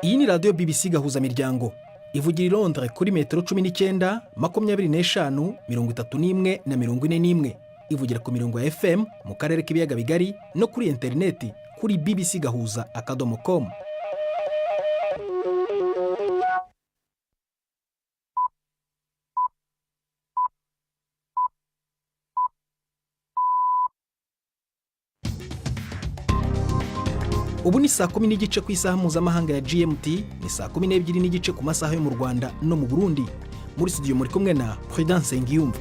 Iyi ni radiyo BBC Gahuzamiryango ivugira i Londres kuri metero 19, 25, 31 na 41. Ivugira ku mirongo ya FM mu karere k'ibiyaga bigari no kuri interineti kuri bbcgahuza.com. Ubu ni saa 10:30 ku isaha mpuzamahanga ya GMT, ni saa 12:30 ku masaha yo mu Rwanda no mu Burundi. Muri studio muri kumwe na Prudence Ngiyumva.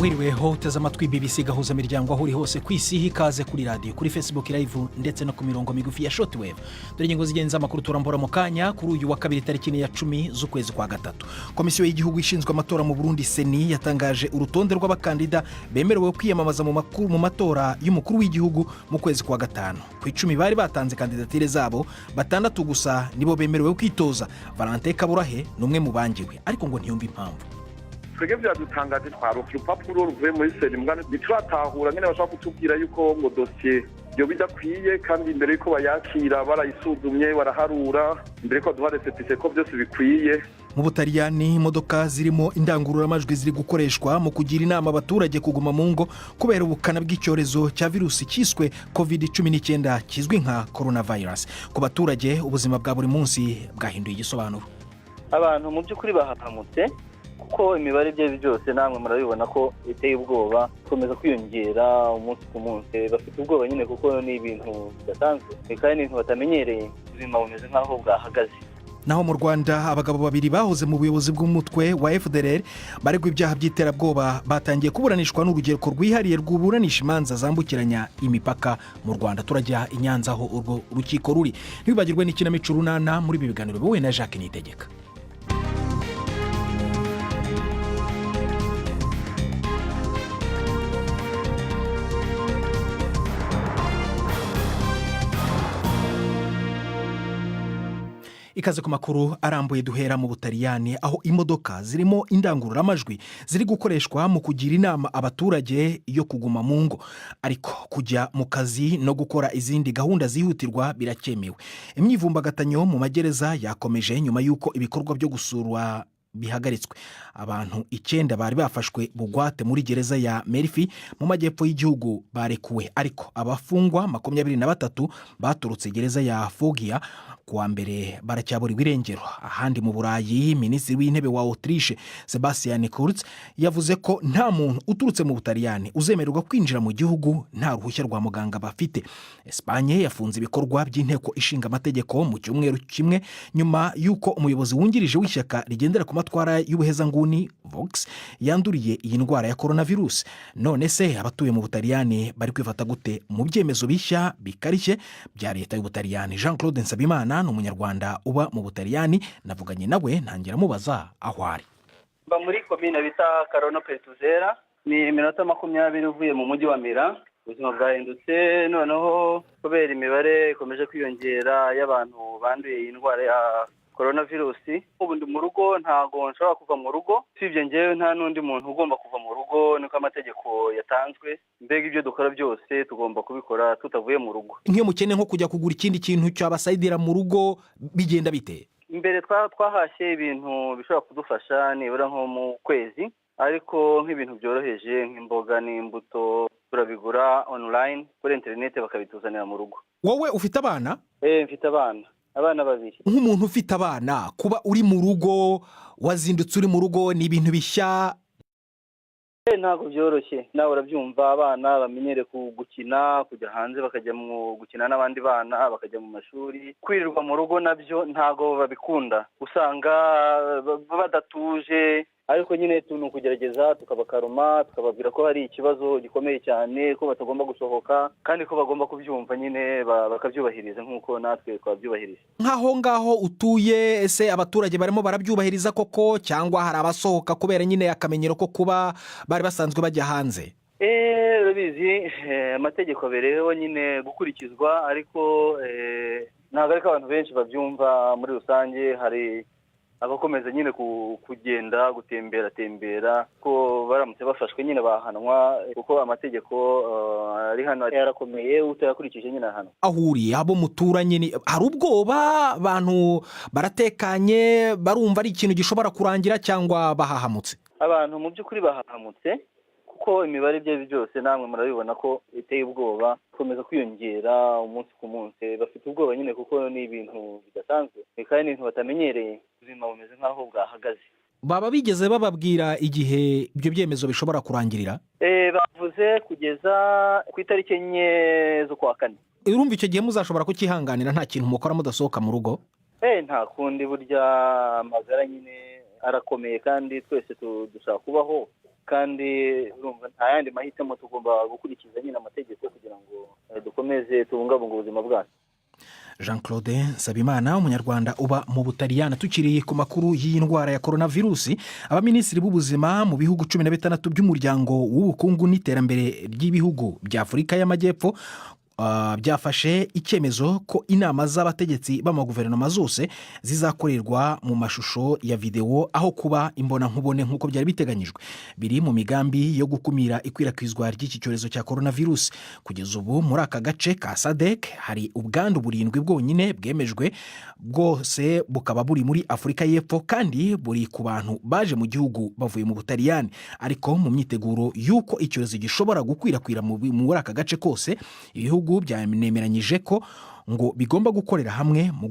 Wiriweho uteze amatwi BBC Gahuzamiryango aho uri hose ku isi, hikaze kuri radio, kuri Facebook live ndetse no ku mirongo migufi ya shortwave. Dore ingingo zigenza amakuru turambura mu kanya kuri uyu wa kabiri tariki ya 10 z'ukwezi kwa gatatu. Komisiyo y'igihugu ishinzwe amatora mu Burundi Seni yatangaje urutonde rw'abakandida bemerewe kwiyamamaza mu matora y'umukuru w'igihugu mu kwezi kwa gatanu. Ku 10 bari batanze kandidatire zabo, batandatu gusa nibo bemerewe kwitoza. Valentin Kaburahe numwe mu bangiwe, ariko ngo ntiyumva impamvu. Twege byadutangaje twaruka urupapuro ruvuye muri Seni mbwa ntitratahura nyene bashaka kutubwira yuko ngo dossier yo bidakwiye, kandi imbere yuko bayakira barayisuzumye baraharura imbere ko duha recette ko byose bikwiye. Mu Butaliyani imodoka zirimo indangururamajwi ziri gukoreshwa mu kugira inama abaturage kuguma mu ngo kubera ubukana bw'icyorezo cya virusi cyiswe COVID-19 kizwi nka coronavirus. Ku baturage ubuzima bwa buri munsi bwahinduye igisobanuro. Abantu mu by'ukuri bahahamutse kuko imibare bye byose namwe murabibona ko iteye ubwoba, komeza kwiyongera umunsi ku munsi. Bafite ubwoba nyine kuko ni ibintu bidasanzwe kandi n'ibintu batamenyereye, ubuzima bumeze nk'aho bwahagaze. Naho mu Rwanda abagabo babiri bahoze mu buyobozi bw'umutwe wa FDLR baregwa ibyaha by'iterabwoba batangiye kuburanishwa n'urugero rwihariye rw'uburanisha imanza zambukiranya imipaka mu Rwanda. Turajya i Nyanza aho urwo rukiko ruri. Ntibibagirwe n'ikinamico runana muri ibi biganiro wowe na Jacques Nitegeka. Ikaze ku makuru arambuye duhera mu Butaliyani aho imodoka zirimo indangururamajwi ziri gukoreshwa mu kugira inama abaturage yo kuguma mu ngo, ariko kujya mu kazi no gukora izindi gahunda zihutirwa biracyemewe. Imyivumbagatanyo mu magereza yakomeje nyuma y'uko ibikorwa byo gusurwa bihagaritswe. Abantu 9 bari bafashwe bugwate muri gereza ya Merifi mu majyepfo y'igihugu barekuwe, ariko abafungwa 23 baturutse gereza ya Foggia kuwa mbere baracyaburiwe irengero. Ahandi mu Burayi, Minisitiri w'Intebe wa Autriche Sebastian Kurz yavuze ko nta muntu uturutse mu Butaliyani uzemererwa kwinjira mu gihugu nta ruhushya rwa muganga bafite. Espanye yafunze ibikorwa by'inteko ishinga amategeko mu cyumweru kimwe nyuma y'uko umuyobozi wungirije w'ishyaka rigendera ku matwara y'ubuhezanguni Vox yanduriye iyi ndwara ya coronavirus. None se abatuye mu Butaliyani bari kwifata gute mu byemezo bishya bikarishye bya leta y'Ubutaliyani? Jean-Claude Nsabimana ni umunyarwanda uba mu Butaliyani, navuganye nawe ntangira mubaza aho ari. Mba muri komine bita Carono Pertuzera, ni iminota 20 uvuye mu mujyi wa Mira. Ubuzima bwahindutse noneho kubera imibare ikomeje kwiyongera y'abantu banduye iyi ndwara ya coronavirus. Ubu ndi mu rugo, ntago nshobora kuva mu rugo, sivye ngewe nta nundi muntu ugomba kuva mu rugo, niko amategeko yatanzwe. Mbega ibyo dukora byose tugomba kubikora tutavuye mu rugo. Nk'iyo mukene nko kujya kugura ikindi kintu cyabasayidira mu rugo bigenda bite? Imbere twahashye ibintu bishobora kudufasha nibura nko mu kwezi, ariko nk'ibintu byoroheje nk'imboga n'imbuto turabigura online kuri internet bakabituzanira mu rugo. Wowe ufite abana? Mfite abana babiri. Nk'umuntu ufite abana, kuba uri mu rugo, wazindutse uri mu rugo, ni ibintu bishya? Ntabwo byoroshye, nawe urabyumva. Abana bamenyere gukina, kujya hanze bakajya mu gukina n'abandi bana, bakajya mu mashuri. Kwirirwa mu rugo nabyo ntago babikunda, usanga badatuje, ariko nyine tuntu kugerageza tukabakaruma, tukababwira ko hari ikibazo gikomeye cyane, ko batagomba gusohoka kandi ko bagomba kubyumva nyine bakabyubahiriza nk'uko natwe twabyubahiriza. Nkaho ngaho utuye, ese abaturage barimo barabyubahiriza koko cyangwa hari abasohoka kubera nyine akamenyero ko kuba bari basanzwe bajya hanze? Urabizi amategeko bereho nyine gukurikizwa, ariko ntabwo ariko abantu benshi babyumva. Muri rusange hari abakomeza nyine kugenda gutembera ko baramutse bafashwe nyine bahanwa kuko amategeko ari hano yarakomeye utayakurikije nyine hano. Ahuriye abo muturanye hari ubwoba, abantu baratekanye, barumva ari ikintu gishobora kurangira cyangwa bahahamutse? Abantu mu by'ukuri bahahamutse kuko imibare bye byose namwe murabibona ko iteye ubwoba, komeza kwiyongera umunsi ku munsi. Bafite ubwoba nyine kuko ni ibintu bidasanzwe kandi ni ibintu batamenyereye, ubuzima bumeze nk'aho bwahagaze. Baba bigeze bababwira igihe ibyo byemezo bishobora kurangirira? Bavuze kugeza ku itariki 4 z'ukwa kane. Urumva icyo gihe muzashobora kukihanganira nta kintu mukora mudasohoka mu rugo? Nta kundi, burya amagara nyine arakomeye kandi twese dushaka kubaho, kandi urumva nta yandi mahitamo, tugomba gukurikiza nyine amategeko kugira ngo dukomeze tubungabunga ubuzima bwacu. Jean Claude Nsabimana, umunyarwanda uba mu Butaliyani. Tukiriye ku makuru y'iyi ndwara ya coronavirus, abaminisitiri b'ubuzima mu bihugu 16 by'umuryango w'ubukungu n'iterambere ry'ibihugu bya Afurika y'Amajyepfo byafashe icyemezo ko inama z'abategetsi b'amaguverinoma zose zizakorerwa mu mashusho ya video aho kuba imbonankubone nk'uko byari biteganyijwe. Biri mu migambi yo gukumira ikwirakwizwa ry'iki cyorezo cya coronavirus. Kugeza ubu muri aka gace ka SADC hari ubwandu 7 bwonyine bwemejwe, bwose bukaba buri muri Afurika y'Epfo kandi buri ku bantu baje mu gihugu bavuye mu Butaliyani. Ariko mu myiteguro y'uko icyorezo gishobora gukwirakwira muri aka gace kose, ibihugu byanemeranyije ko ngo bigomba gukorera hamwe mu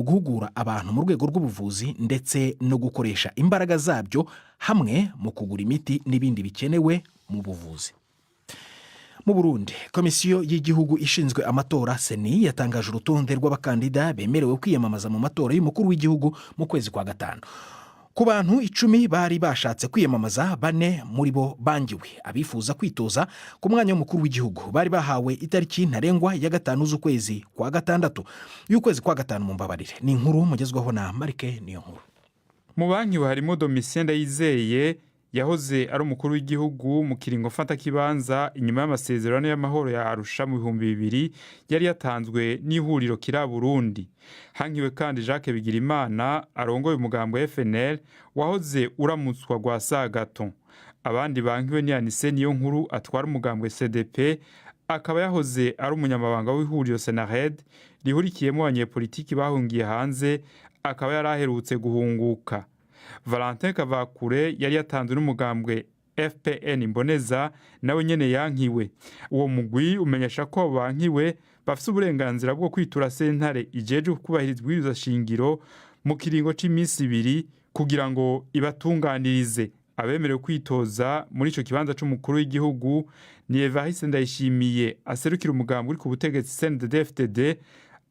guhugura abantu mu rwego rw'ubuvuzi ndetse no gukoresha imbaraga zabyo hamwe mu kugura imiti n'ibindi bikenewe mu buvuzi. Mu Burundi, komisiyo y'igihugu ishinzwe amatora Seni yatangaje urutonde rw'abakandida bemerewe kwiyamamaza mu matora y'umukuru w'igihugu mu kwezi kwa gatanu. Ku bantu 10 bari bashatse kwiyamamaza, 4 muri bo bangiwe. Abifuza kwitoza ku mwanya w'umukuru w'igihugu bari bahawe itariki ntarengwa ya 5 z'ukwezi kwa gatandatu y'ukwezi kwa gatanu. Mu mbabarire, ni inkuru mugezwaho na Marike niyo nkuru. Mu banki harimo Domitien Ndayizeye yahoze ari umukuru w'igihugu mu kiringo mfata kibanza inyuma y'amasezerano y'amahoro ya Arusha mu 2000 yari yatanzwe n'ihuriro kira Burundi. Hankiwe kandi Jacques Bigirimana arongoye umugambwe wa FNL wahoze uramutswa gwa Sagaton. Abandi bankiwe ni Anise niyo nkuru atwara umugambwe CDP, akaba yahoze ari umunyamabanga w'ihuriro Senared rihurikiyemo abanyepolitiki bahungiye hanze, akaba yaraherutse guhunguka. Valentin Kavakure yari yatanzwe n'umugambwe FPN Imboneza nawe nyene yankiwe. Uwo mugwi umenyesha ko bankiwe bafite uburenganzira bwo kwitura sentare ijeje kubahirizwa iriza shingiro mu kiringo c'imisi 2 kugira ngo ibatunganirize. Abemerewe kwitoza muri ico kibanza c'umukuru w'igihugu ni Evariste Ndayishimiye aserukira umugambwe uri ku butegetsi CNDD-FDD,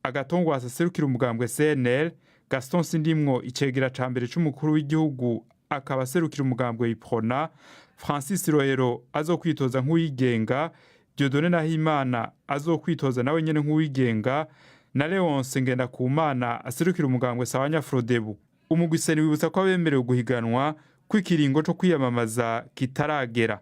Agatongwa aserukira umugambwe CNL, Gaston Sindimwo icegera ca mbere c'umukuru w'igihugu akaba aserukira umugambwe w'Iprona, Francis Rohero azokwitoza nk'uwigenga, Dieudonné Nahimana azokwitoza nawe nyene nk'uwigenga, na Leonce Ngendakumana aserukira umugambwe Sawanya Frodebu. Umugwi Seni wibutsa ko abemerewe guhiganwa kw'ikiringo cyo kwiyamamaza kitaragera.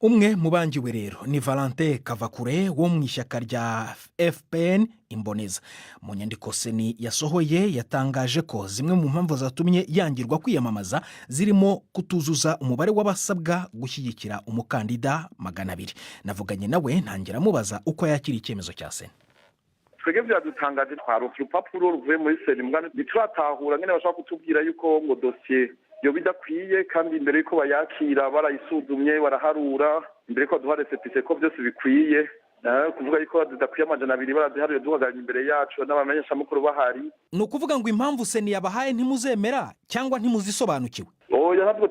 Umwe mu bangiwe rero ni Valentin Kavakure wo mu ishyaka rya FPN Imboneza. Mu nyandiko Seni yasohoye yatangaje ko zimwe mu mpamvu zatumye yangirwa kwiyamamaza zirimo kutuzuza umubare w'abasabwa gushyigikira umukandida 200. Navuganye nawe ntangira mubaza uko yakira icyemezo cya Seni. Twege byadutangaje twaruka urupapuro ruvuye muri Seni mbwa ntituratahura ngene bashaka kutubwira yuko ngo dossier yo bidakwiye kandi imbere yuko bayakira barayisuzumye baraharura imbere ko duha recepise ko byose bikwiye, kuvuga yuko zidakwiye 200 baraziharuye duhagaranye imbere yacu n'abamenyesha makuru bahari. No kuvuga ngo impamvu Seni yabahaye ntimuzemera cyangwa ntimuzisobanukiwe? Oya, ntabwo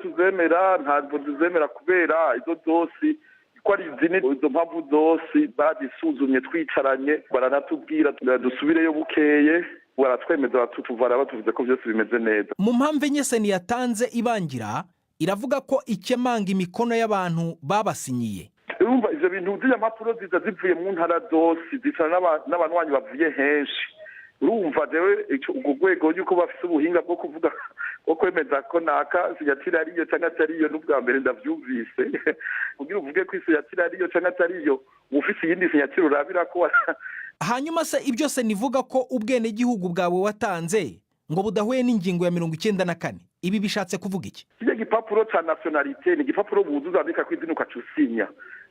tuzemera kubera izo dosi ko ari zine, izo mpamvu zose badisuzumye twicaranye baranatubwira dusubireyo bukeye, baratwemeza batutuvara batuvuze ko byose bimeze neza. Mu mpamvu enye Seni yatanze ibangira iravuga ko ikemanga imikono y'abantu babasinyiye. Urumva ivyo bintu z'iya mpapuro ziza zivuye mu ntara zose zicana n'abanywanyi bavuye henshi. Urumva jewe ubwo rwego yuko bafite ubuhinga bwo kuvuga ko kwemeza ko naka sinyatira ariyo cyangwa atariyo n'ubwa mbere ndavyumvise. Kugira uvuge ko sinyatira ariyo cyangwa atariyo ufite iyindi sinyatira urabira ko. Hanyuma se ibyo Seni ivuga ko ubwene gihugu bwawe watanze ngo budahuye n'ingingo ya 94. Ibi bishatse kuvuga iki? Kijya gipapuro cha nationalité ni gipapuro buzuza andika ku izina ukacusinya.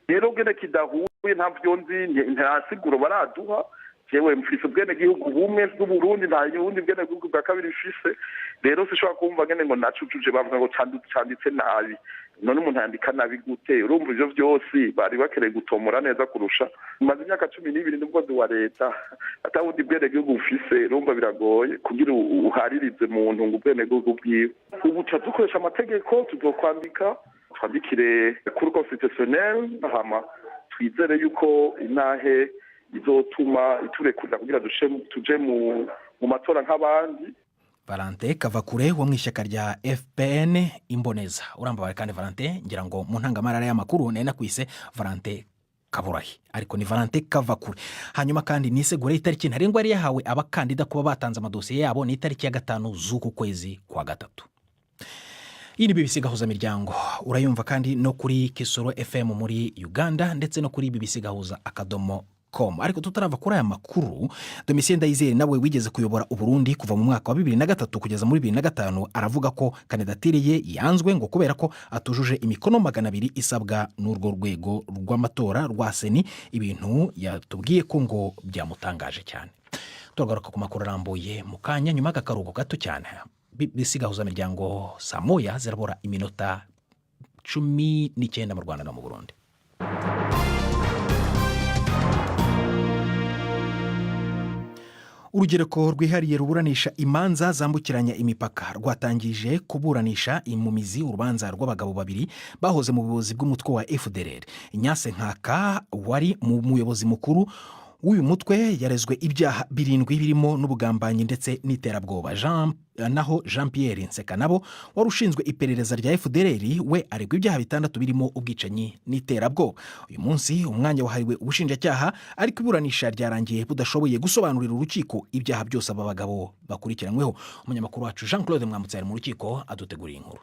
Rero gene kidahuye ntavyo nzi ntasiguro baraduha. Jewe mfise bwene gihugu bumwe bw'Uburundi nta yundi bwene gihugu bwa kabiri bifise. Rero sishobora kumva ngene ngo nacujuje bavuga ngo canditse nabi. None umuntu yandika nabi gute? Urumva ivyo vyose bari bakereye gutomora neza kurusha. Maze imyaka 12 n'umukozi wa leta atawundi bwene gihugu ufise urumva biragoye kugira uharirize muntu ngo bwene gihugu bwiwe. Ubu dukoresha amategeko tuzokwandika twandikire Cour constitutionnelle hama twizere yuko inahe izotuma iturekura kugira tuje mu matora nk'abandi. Valentin Kavakure wo mw'ishyaka rya FPN Imboneza. Urambabare kandi Valentin, ngira ngo mu ntangamarara y'amakuru nena kwise Valentin Kaburahi, ariko ni Valentin Kavakure. Hanyuma kandi nisegure itariki ntarengwa yari yahawe abakandida kuba batanze amadosiye yabo ni itariki ya 5 z'uku kwezi kwa 3. Iyi ni BBC Gahuzamiryango. Urayumva kandi no kuri Kisoro FM muri Uganda ndetse no kuri bbcgahuza.com. Ariko tutarava kuri aya makuru, Domitien Ndayizeye nawe wigeze kuyobora Uburundi kuva mu mwaka wa 2003 kugeza muri 2005 aravuga ko kandidatire ye yanzwe ngo kubera ko atujuje imikono 200 isabwa n'urwo rwego rw'amatora rwa Seni, ibintu yatubwiye ko ngo byamutangaje cyane. Turagaruka ku makuru arambuye mu kanya nyuma y'akaruhuko gato cyane. BBC Gahuzamiryango saa moya zirabura iminota 19 mu Rwanda no mu Burundi. Urugereko rwihariye ruburanisha imanza zambukiranya imipaka rwatangije kuburanisha imumizi urubanza rw'abagabo babiri bahoze mu buyobozi bw'umutwe wa FDLR. Inyase Nkaka wari mu muyobozi mukuru w'uyu mutwe yarezwe ibyaha 7 birimo n'ubugambanyi ndetse n'iterabwoba. Naho Jean Pierre Nsekanabo wari ushinzwe iperereza rya FDLR we aregwa ibyaha 6 birimo ubwicanyi n'iterabwoba. Uyu munsi umwanya wahariwe ubushinjacyaha ariko iburanisha ryarangiye budashoboye gusobanurira urukiko ibyaha byose aba bagabo bakurikiranyweho. Umunyamakuru wacu Jean Claude Mwambutse ari mu rukiko aduteguriye inkuru.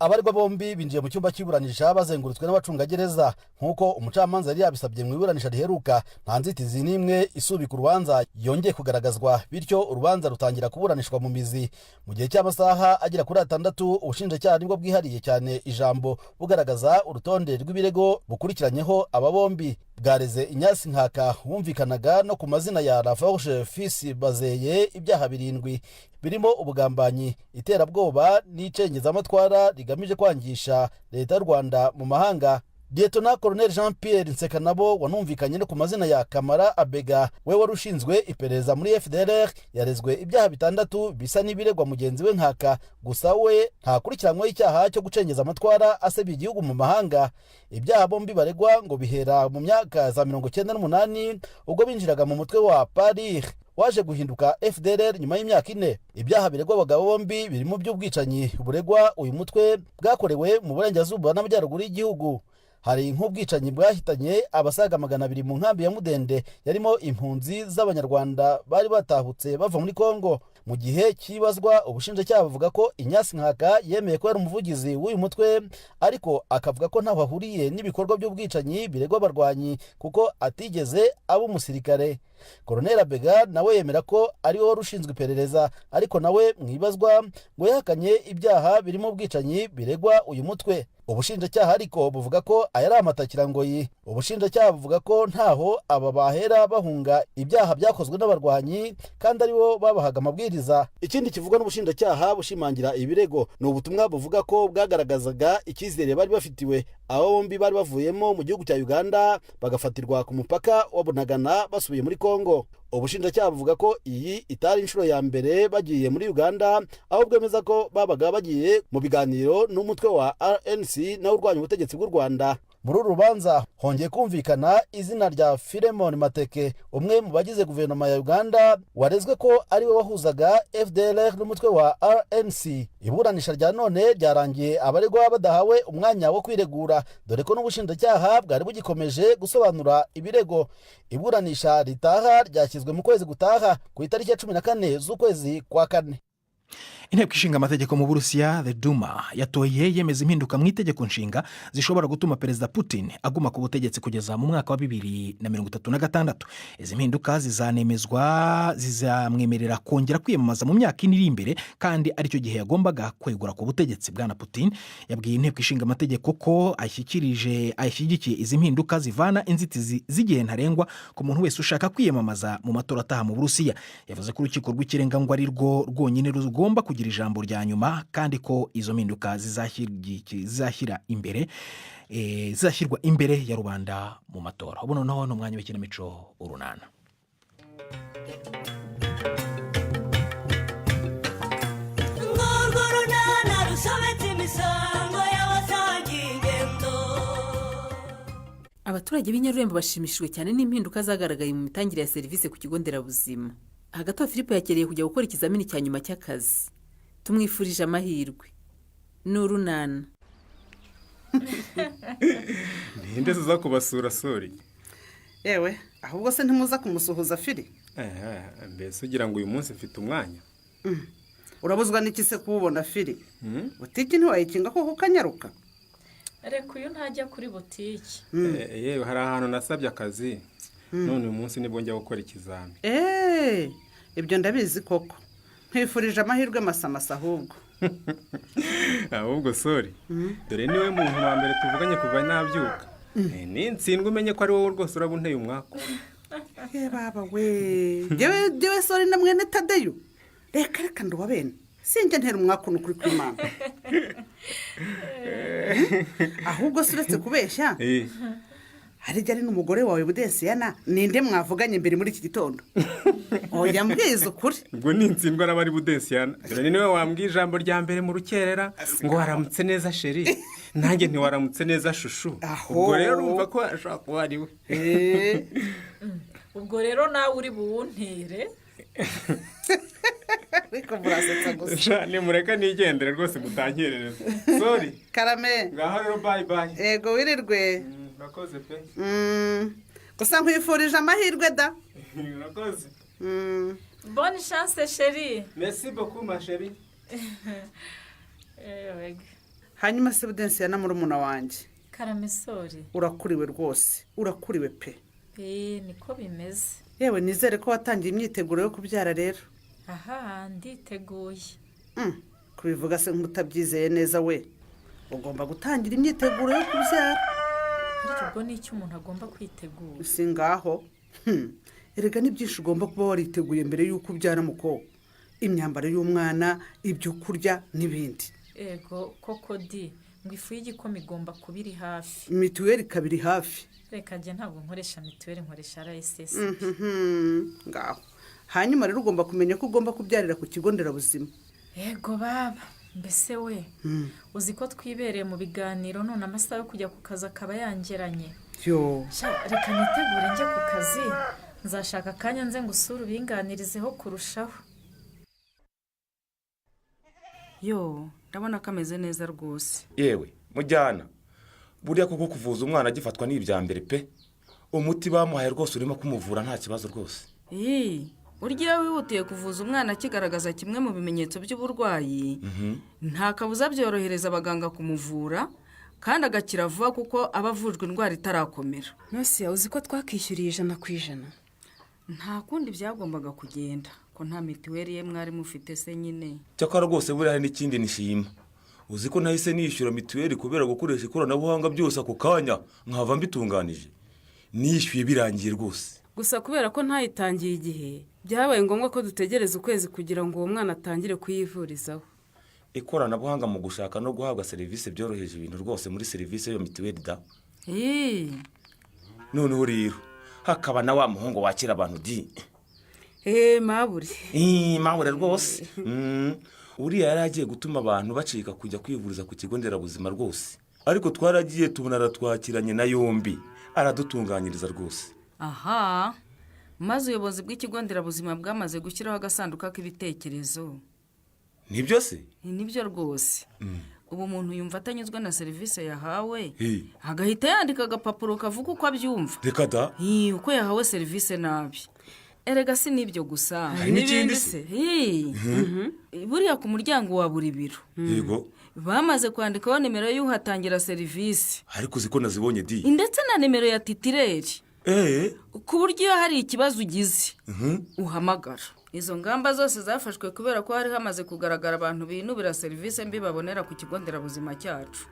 Abaregwa bombi binjiye mu cyumba cy'iburanisha bazengurutswe n'abacungagereza nkuko umucamanza yari yabisabye mu iburanisha riheruka. Nta nzitizi n'imwe isubika urubanza yongeye kugaragazwa, bityo urubanza rutangira kuburanishwa mu mizi. Mu gihe cy'amasaha agera kuri 6 ubushinjacyaha nibwo bwihariye cyane ijambo bugaragaza urutonde rw'ibirego bukurikiranyeho aba bombi. Bwareze Inyasi Nkaka wumvikanaga no ku mazina ya Laforge Fils Bazeye ibyaha 7 birimo ubugambanyi, iterabwoba n'icengezamatwara rigamije kwangisha leta y'u Rwanda mu mahanga. Lieutenant Colonel Jean Pierre Nsekanabo wanumvikanye no ku mazina ya Kamara Abega we wari ushinzwe iperereza muri FDLR yarezwe ibyaha 6 bisa n'ibiregwa mugenzi we Nkaka, gusa we ntakurikiranywe icyaha cyo gucengeza amatwara asebya igihugu mu mahanga. Ibyaha bombi baregwa ngo bihera mu myaka za 1998 ubwo binjiraga mu mutwe wa Paris waje guhinduka FDLR nyuma y'imyaka 4. Ibyaha biregwa abagabo bombi birimo by'ubwicanyi buregwa uyu mutwe bwakorewe mu burengerazuba n'amajyaruguru y'igihugu. Hari nk'ubwicanyi bwahitanye abasaga 200 mu nkambi ya Mudende yarimo impunzi z'abanyarwanda bari batahutse bava muri Kongo. Mu gihe kibazwa ubushinjacyaha bavuga ko Inyasi Nkaka yemeye ko yari umuvugizi w'uyu mutwe ariko akavuga ko ntaho ahuriye n'ibikorwa by'ubwicanyi biregwa abarwanyi kuko atigeze aba umusirikare. Colonel Abega nawe yemera ko ari we wari ushinzwe iperereza ariko nawe mwibazwa ngo yahakanye ibyaha birimo ubwicanyi biregwa uyu mutwe. Ubushinjacyaha ariko buvuga ko ayari amatakirangoyi. Ubushinjacyaha buvuga ko ntaho aba bahera bahunga ibyaha byakozwe n'abarwanyi kandi ari bo babahaga amabwiriza. Ikindi kivugwa n'ubushinjacyaha bushimangira ibirego ni ubutumwa buvuga ko bwagaragazaga icyizere bari bafitiwe abo bombi bari bavuyemo mu gihugu cya Uganda bagafatirwa ku mupaka wa Bunagana basubiye muri Kongo. Ubushinjacyaha buvuga ko iyi itari inshuro ya mbere bagiye muri Uganda, aho bwemeza ko babaga bagiye mu biganiro n'umutwe wa RNC na urwanya ubutegetsi bw'u Rwanda. Muri uru rubanza hongeye kumvikana izina rya Philemon Mateke, umwe mu bagize guverinoma ya Uganda warezwe ko ari we wahuzaga FDLR n'umutwe wa RNC. Iburanisha rya none ryarangiye abaregwa badahawe umwanya wo kwiregura, dore ko n'ubushinjacyaha bwari bugikomeje gusobanura ibirego. Iburanisha ritaha ryashyizwe mu kwezi gutaha ku itariki ya 14 z'ukwezi kwa 4. inteko ishinga amategeko mu Burusiya the Duma yatoye yemeza impinduka mu itegeko nshinga zishobora gutuma perezida Putin aguma ku butegetsi kugeza mu mwaka wa 2036. Izi mpinduka zizamwemerera kongera kwiyamamaza mu myaka iri imbere kandi aricyo gihe yagombaga kwegura ku butegetsi. Bwana Putin yabwiye inteko ishinga amategeko ko ashyigikiye izi mpinduka zivana inzitizi z'igihe ntarengwa ku muntu wese ushaka kwiyamamaza mu matora ataha mu Burusiya. Yavuze ko urukiko rw'ikirenga ngo ari rwo rwonyine rugomba kugira ijambo rya nyuma kandi ko izo mpinduka zizashyirwa imbere ya rubanda mu matora. Ubu noneho ni umwanya w'ikinamico urunana. Abaturage b'inyarurembo bashimishijwe cyane n'impinduka zagaragaye mu mitangire ya serivisi ku kigo nderabuzima. Hagati aho Philippe yakereye kujya gukora ikizamini cya nyuma cy'akazi. Tumwifurije amahirwe. N'urunana. Ninde tuza kubasura sori? Yewe, ahubwo se ntimuza kumusuhuza Fili? Mbese ugira ngo uyu munsi mfite umwanya? Urabuzwa n'iki se kubona Fili? Butiki ntiwayikinga koko kanyaruka? Ariko uyu ntajya kuri butiki. Yewe hari ahantu nasabye akazi. None uyu munsi nibwo njya gukora ikizami. Ibyo ndabizi koko. Nkwifurije amahirwe masamasa ahubwo. Ahubwo sori. Dore niwe muntu wa mbere tuvuganye kuva nabyuka. Nintsindwa umenye ko ari wowe rwose urabunteye umwaka. Baba we. Jewe sori na mwene Tadeyo. Reka ndubabene. Sinjye ntera umwaka n'ukuri kw'Imana. Ahubwo suretse kubeshya. Hari jyari n'umugore wawe Budensiyana ninde mwavuganye mbere muri iki gitondo? Oya mbwiza ukuri. Ubwo nintsindwa n'abari Budensiyana. Dore niwe wambwiye ijambo rya mbere mu rukerera ngo waramutse neza sheri. Nanjye ntiwaramutse neza shushu. Ubwo rero urumva ko ashaka kuba ari we. Ubwo rero nawe uri buwuntere. Ariko murasetsa gusa. Nimureka nigendere rwose mutankerereza. Sorry. Karame. Ngaho rero bye bye. Ego wirirwe. Nakoze pe. Gusa nkwifurije amahirwe da. Nakoze. Bonne chance chérie. Merci beaucoup ma chérie. Hanyuma se Budensiyana murumuna wanjye. Karame sori. Urakuriwe rwose. Urakuriwe pe. Niko bimeze. Yewe nizere ko watangiye imyiteguro yo kubyara rero. Aha nditeguye. Kubivuga se nk'utabyizeye neza we. Ugomba gutangira imyiteguro yo kubyara. Ariko ubwo ni icyo umuntu agomba kwitegura. Si ngaho. Erega ni byinshi ugomba kuba wariteguye mbere y'uko ubyara muko. Imyambaro y'umwana, ibyo kurya n'ibindi. Ego koko di ngo ifu y'igikoma igomba kuba iri hafi. Mituweli kabiri hafi. Reka njye ntabwo nkoresha mituweli nkoresha RSS. Ngaho. Hanyuma rero ugomba kumenya ko ugomba kubyarira ku kigo nderabuzima. Ego baba mbese we uzi ko twibereye mu biganiro none amasaha yo kujya ku kazi akaba yangeranye. Reka nitegure njye ku kazi nzashaka akanya nze ngusura ubinganirizeho kurushaho. Ndabona kameze neza rwose. Yewe mujyana buriya kuko kuvuza umwana agifatwa n'ibya mbere pe. Umuti bamuhaye rwose urimo kumuvura nta kibazo rwose. Urya wihutiye kuvuza umwana kigaragaza kimwe mu bimenyetso by'uburwayi. Nta kabuza byorohereza abaganga kumuvura kandi agakira vuba kuko abavujwe indwara itarakomera. Munsi uzi ko twakishyuriye 100%. Nta kundi byagombaga kugenda ko nta mituweli ye mwari mufite se nyine. Cyakora rwose buriya hari n'ikindi nishima. Uzi ko nahise nishyura mituweli kubera gukoresha ikoranabuhanga byose ako kanya nkava mbitunganije. Nishyuye birangiye rwose. Gusa kubera ko ntayitangiye igihe byabaye ngombwa ko dutegereza ukwezi kugira ngo uwo mwana atangire kuyivurizaho. Ikoranabuhanga mu gushaka no guhabwa serivisi byoroheje ibintu rwose muri serivisi yo mituweli da. Noneho rero hakaba na wa muhungu wakira abantu di. Mabure. Mabure rwose. Uriya yari agiye gutuma abantu bacika kujya kwivuriza ku kigo nderabuzima rwose. Ariko twaragiye tubona aratwakiranye na yombi. Aradutunganyiriza rwose. Aha. Maze ubuyobozi bw'ikigo nderabuzima bwamaze gushyiraho agasanduka k'ibitekerezo. Nibyo se? Nibyo rwose. Ubu umuntu yumva atanyuzwe na serivisi yahawe. Agahita yandika agapapuro kavuga uko abyumva. Reka da. Uko yahawe serivisi nabi. erega si n'ibyo gusa Hari n'ikindi se? buriya ku muryango wa buri biro yego bamaze kwandikaho nimero y'uhatangira serivisi, ariko uzi ko nazibonye di ndetse na nimero ya titireri, ku buryo iyo hari ikibazo ugize uhamagara. Izo ngamba zose zafashwe kubera ko hari hamaze kugaragara abantu binubira serivisi mbi babonera ku kigo nderabuzima cyacu.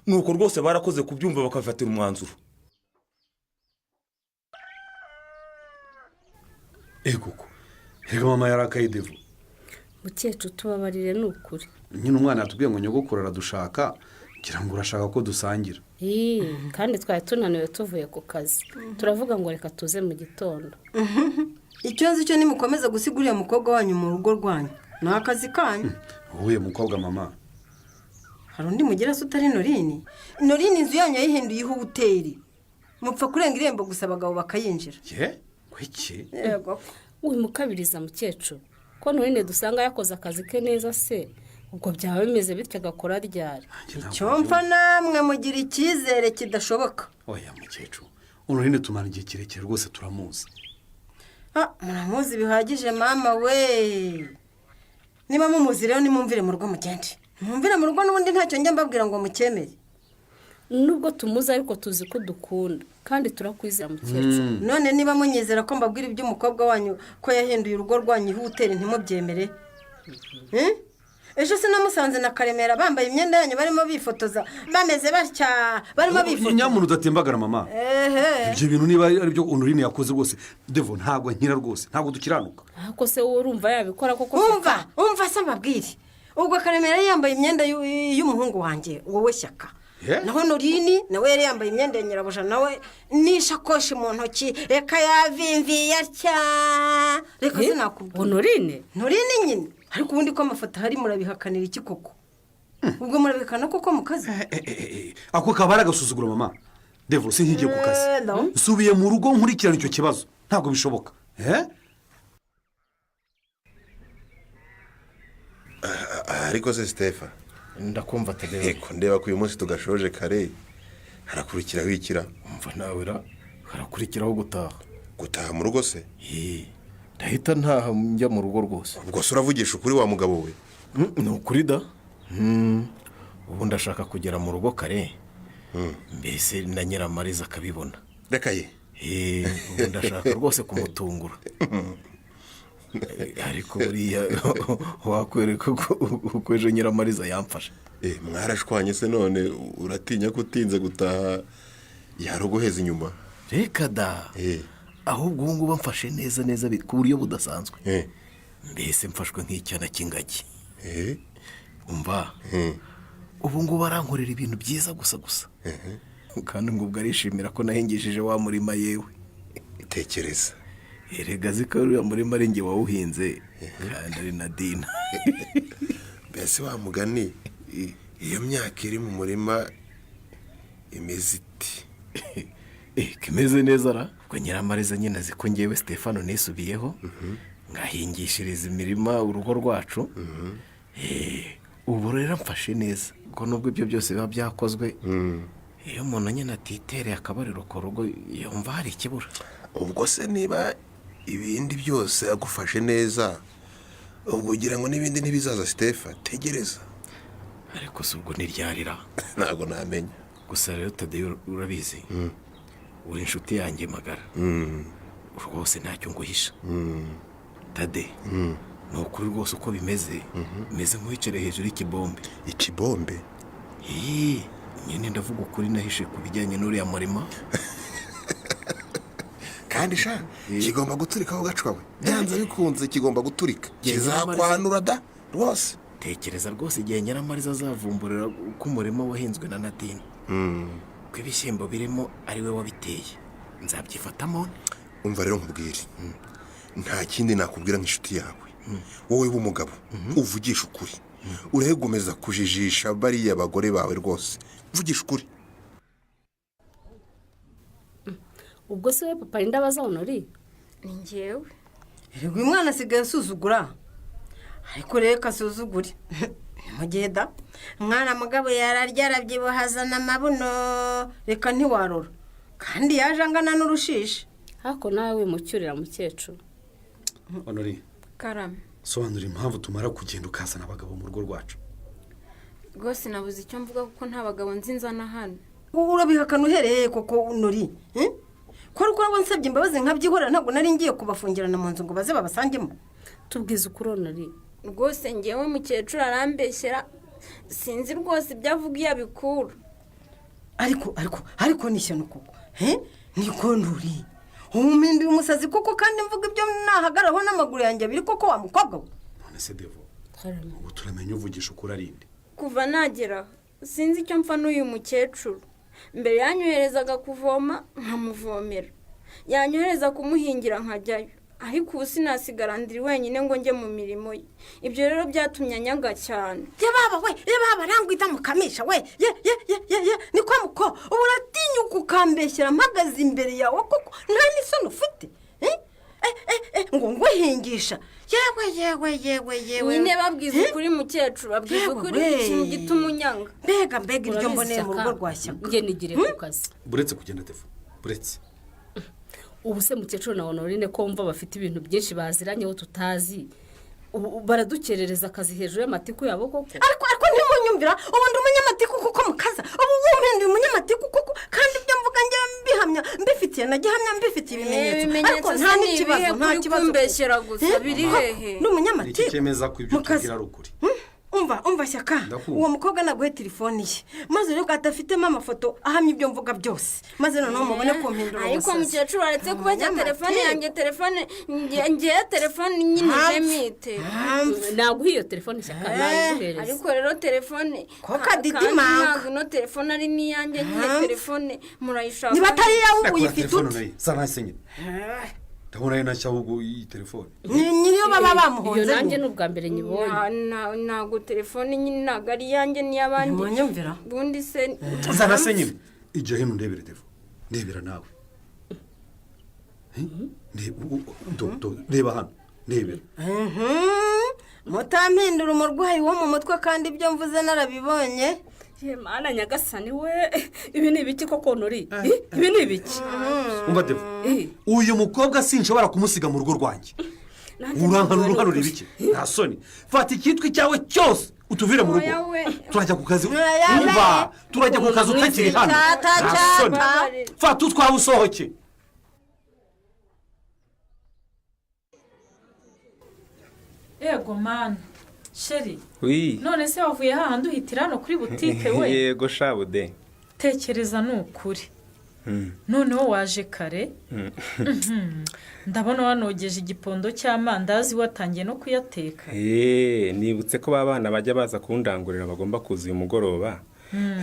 nuko rwose barakoze kubyumva bakafatira umwanzuro. koko reka mama yarakaye devu. mukecuru tubabarire ni ukuri. nyine umwana yatubwiye ngo nyogokuru aradushaka, ngira ngo urashaka ko dusangira. kandi twari tunaniwe tuvuye ku kazi, turavuga ngo reka tuze mu gitondo. icyo nzi cyo nimukomeza gusiga uriya mukobwa wanyu mu rugo rwanyu, ni akazi kanyu. wowe mukobwa mama, hari undi mugira se utari Norini? Norini inzu yanyu yayihinduyeho hoteli, mupfa kurenga irembo gusa abagabo bakayinjira. kwiki? yego wimukabiriza mukecuru ko Norine dusanga yakoze akazi ke neza se, ubwo byaba bimeze bityo agakora ryari? icyo mfa namwe mugira icyizere kidashoboka. oya mukecuru, Norine tumara igihe kirekire rwose turamuzi. muramuzi bihagije mama we. niba mumuzi rero nimumvire mu rugo mugende, mwumvire mu rugo, n'ubundi ntacyo njya mbabwira ngo mukemere. nubwo tumuzi ariko tuzi ko dukunda kandi turakwizera mukecuru. none niba munyizera ko mbabwira iby'umukobwa wanyu ko yahinduye urugo rwanyu hoteli ntimubyemere. ejo sinamusanze na Karemera bambaye imyenda yanyu barimo bifotoza bameze batya, barimo bifotoza. nyamuntu udatembagara mama. ibyo bintu niba ari byo Norine yakoze rwose devu ntabwo nkira rwose, ntabwo dukiranuka. ariko se wowe urumva yabikora koko? umva se mbabwire, ubwo Karemera yambaye imyenda y'umuhungu wanjye wowe Shyaka, naho Norine nawe yari yambaye imyenda ya nyirabuja nawe n'ishakoshi mu ntoki, reka yavimviye atya. reka sinakubwira. Norine nyine, ariko ubundi ko amafoto ahari murabihakanira iki koko? ubwo murabikana koko mu kazi? ako kaba ari agasuzuguro mama. devu sinkigiye ku kazi, nsubiye mu rugo nkurikirana icyo kibazo, ntabwo bishoboka. ariko se Stefa, ndakumva Tadeo. ndeba ko uyu munsi tugashoje kare, harakurikiraho ikira. umva nawe harakurikiraho gutaha mu rugo se? ndahita ntaha njya mu rugo rwose. ubwo se uravugisha ukuri wa mugabo we? ni ukuri da. ubu ndashaka kugera mu rugo kare, mbese na Nyiramariza akabibona. reka ye. ubu ndashaka rwose kumutungura. ariko buriya wakwereka ko ejo Nyiramariza yamfashe. mwarashwanye se none uratinya ko utinze gutaha yaruguheza inyuma? reka da, ahubwo ubu ngubu mfashe neza ku buryo budasanzwe. mbese mfashwe nk'icyana cy'ingagi. umva, ubu ngubu arankorera ibintu byiza gusa kandi ngo ubwo arishimira ko nahingishije wa murima yewe. tekereza, erega ziko uriya murima ari njye wawuhinze kandi ari na Dina. mbese wa mugani, iyo myaka iri mu murima imeze iti? kimeze neza ra. ubwo Nyiramariza nyine azi ko ngewe Stefano nisubiyeho ngahingishiriza imirima urugo rwacu. ubu rero mfashe neza, ko nubwo ibyo byose biba byakozwe, iyo umuntu nyine atitereye akabariro ku rugo yumva hari ikibura. ubwo se niba ibindi byose agufashe neza, ubwo ugira ngo n'ibindi ntibizaza Stefa? tegereza. ariko si ubwo ntiryarira. ntabwo namenya. gusa rero Tadeo urabizi, uri inshuti yanjye magara, rwose ntacyo nguhisha. Tade, ni ukuri rwose uko bimeze, meze nk'uwicare hejuru y'ikibombe. ikibombe? nyine ndavuga ukuri nahishe ku bijyanye n'uriya murima. kandi kigomba guturika aho gacwawe, byanze bikunze kigomba guturika, kizakwanura da rwose. tekereza rwose igihe Nyiramariza azavumburira ko umurima wahinzwe na Nadine, ko ibishyimbo birimo ari we wabiteye, nzabyifatamo. umva rero nkubwire, nta kindi nakubwira nk'inshuti yawe, wowe w'umugabo uvugisha ukuri, urahegomeza kujijisha bariya bagore bawe rwose, uvugisha ukuri. ubwo se we papa ndabaza Honori? ni njyewe. rego uyu mwana asigaye asuzugura, ariko reka asuzugure. mugenda mwana mugabo yararya arabyibuha azana amabuno, reka ntiwarora, kandi yaje angana n'urushishi. hako nawe wimucyurira mukecuru. honori karame sobanura impamvu tumara kugenda ukazana abagabo mu rugo rwacu. rwose nabuze icyo mvuga kuko nta bagabo nzi nzana hano. urabihakana uhereye koko nori ko ariko nsabye imbabazi nkabyihorera ntabwo nari ngiye kubafungirana mu nzu ngo baze babasangemo. tubwize ukuri nori rwose ngewe mukecuru arambeshyera sinzi rwose ibyo avuga iyo abikura. ariko nishyano koko niko nuri umpinduye umusazi koko kandi mvuga ibyo nahagaraho n'amaguru yanjye abiri koko wa mukobwa we. none se devo ubu turamenya uvugisha ukuri arinde. kuva nagera sinzi icyo mpfa n'uyu mukecuru. mbere yanyoherezaga kuvoma nkamuvomera yanyohereza kumuhingira nkajyayo ariko ubu sinasigara ndiri wenyine ngo njye mu mirimo ye. ibyo rero byatumye anyaga cyane. ye baba rangwita mukamisha we ye niko muko ubu uratinyuka ukambeshyira mpagaze imbere yawe koko nta n'isoni ufite ngo nguhingisha yewe nyine babwiza ukuri mukecuru babwiza ukuri ikintu gituma unyanga. mbega iryo mboneye mu rugo rwa Shyaka. njye nigire ku kazi buretse kugenda devo buretse. ubu se mukecuru na honorine ko wumva bafite ibintu byinshi baziranyeho tutazi baradukerereza akazi hejuru y'amatiku yabo koko. ariko ntimunyumvira ubu ndi umunyamatiku kuko mukaza ubu wumpinduye umunyamatiku kuko kandi ibyo mvuga njye mbihamya mbifitiye na gihamya mbifitiye ibimenyetso ariko nta n'ikibazo kumbeshyera gusa biri hehe. ni umunyamatiku iki cyemeza ko ibyo tubwira ari ukuri. umva Shyaka uwo mukobwa naguhe telefone ye maze rero adafitemo amafoto ahamya ibyo mvuga byose maze noneho mubone kumpindura umusazi. ariko mukecuru aretse kuba cya telefone yanjye ngiye telefone nyine jemite naguha iyo telefone Shyaka naguhereza. ariko rero telefone kokadidimanga ino telefone ari n'iyanjye ngiye telefone murayishaka niba atari yawe uyifite ute zanasenyine ndabona ari nashya ahubwo iyi telefone niyo baba bamuhonze. iyo nanjye n'ubwa mbere nyibonye. ntabwo telefone nyine ntabwo ari iyanjye n'iy'abandi. ntimunyumvira ubundi se zanasenyine ijya hino ndebere devo ndebera nawe reba hano ndebera. mutampindura umurwayi wo mu mutwe kandi ibyo mvuze narabibonye. Mana nyagasani we ibi ni ibiki koko nori ibi ni ibiki. umva devo uyu mukobwa sinshobora kumusiga mu rugo rwanjye. urankana uruhanura ibiki nta soni. fata icyitwa icyawe cyose utuvire mu rugo turajya ku kazi. umva turajya ku kazi utakiri hano nta soni. fata utwawe usohoke. yego mana sheri none se wavuye hahandi uhitira hano kuri butike we. yego shabude tekereza ni ukuri noneho waje kare ndabona wanogeje igipondo cy'amandazi watangiye no kuyateka. nibutse ko bana bajya baza kundangurira bagomba kuza uyu mugoroba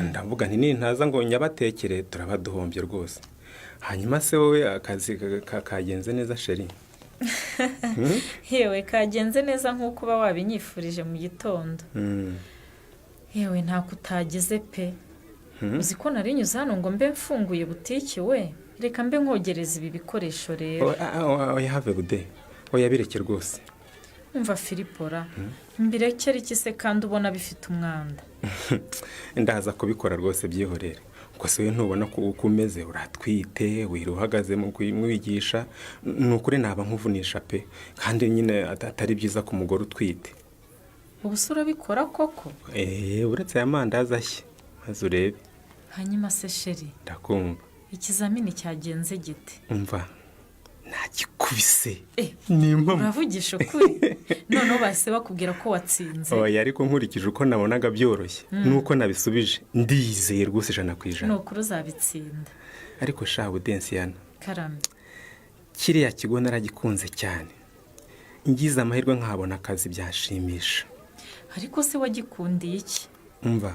ndavuga nti nintaza ngo nyabatekere turabaduhombye rwose. hanyuma se wowe akazi kagenze neza sheri? yewe kagenze neza nk'uko uba wabinyifurije mu gitondo. yewe ntako utageze pe. uzi ko narinyuze hano ngo mbe mfunguye butike we reka mbe nkogereza ibi bikoresho rero. oya have bude oya bireke rwose. umva Filipora mbirekere iki se kandi ubona bifite umwanda. ndaza kubikora rwose byihorere ko se we ntubona ko uko umeze uratwite wira uhagaze mu kwigisha ni ukuri naba nkuvunisha pe kandi nyine atari byiza ku mugore utwite. ubu se urabikora koko? uretse aya mandazi ashye maze urebe. hanyuma se sheri ndakumva ikizamini cyagenze gite? umva nagikubise. uravugisha ukuri noneho bahise bakubwira ko watsinze. oya ariko nkurikije uko nabonaga byoroshye nuko nabisubije ndizeye rwose 100%. ni ukuri uzabitsinda. ariko shabu densiyana karame kiriya kigo naragikunze cyane ngize amahirwe nkabona akazi byashimisha. ariko se wagikundiye iki? umva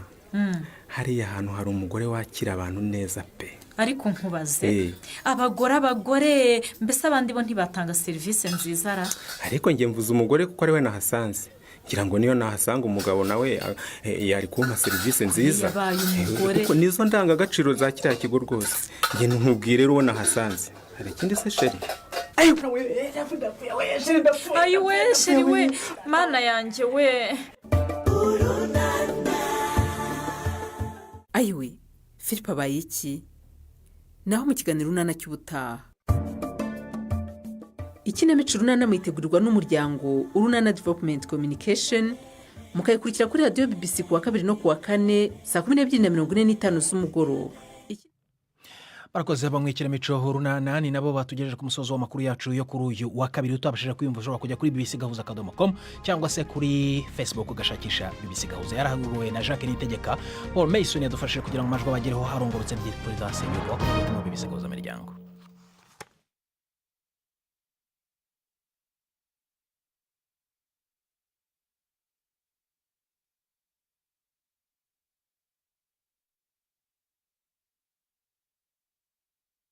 hariya hantu hari umugore wakira abantu neza pe. ariko nkubaze abagore mbese abandi bo ntibatanga serivisi nziza ra? ariko njye mvuze umugore kuko ari we nahasanze ngira ngo niyo nahasanga umugabo nawe yari kumpa serivisi nziza. kuko nizo ndangagaciro za kiriya kigo rwose njye nkubwire rero nahasanze. hari ikindi se sheri? ayiwe sheri we mana yanjye we. ayiwe Philippe abaye iki naho mu kiganiro unana cy'ubutaha. ikinamico urunana mwitegurirwa n'umuryango urunana development communication mukayikurikira kuri radiyo BBC ku wa kabiri no ku wa kane saa 12:45 z'umugoroba. barakoze bamwe ikinamico urunana ni nabo batugejeje ku musozo w'amakuru yacu yo kuri uyu wa kabiri. utabashije kwiyumva ushobora kujya kuri bbcgahuza.com cyangwa se kuri Facebook ugashakisha BBC Gahuza. Yarahaguruwe na Jacques Nitegeka. Paul Mason yadufashije kugira ngo amajwi abagereho harongorotse by'Perezida Senyuko ku BBC Gahuzamiryango.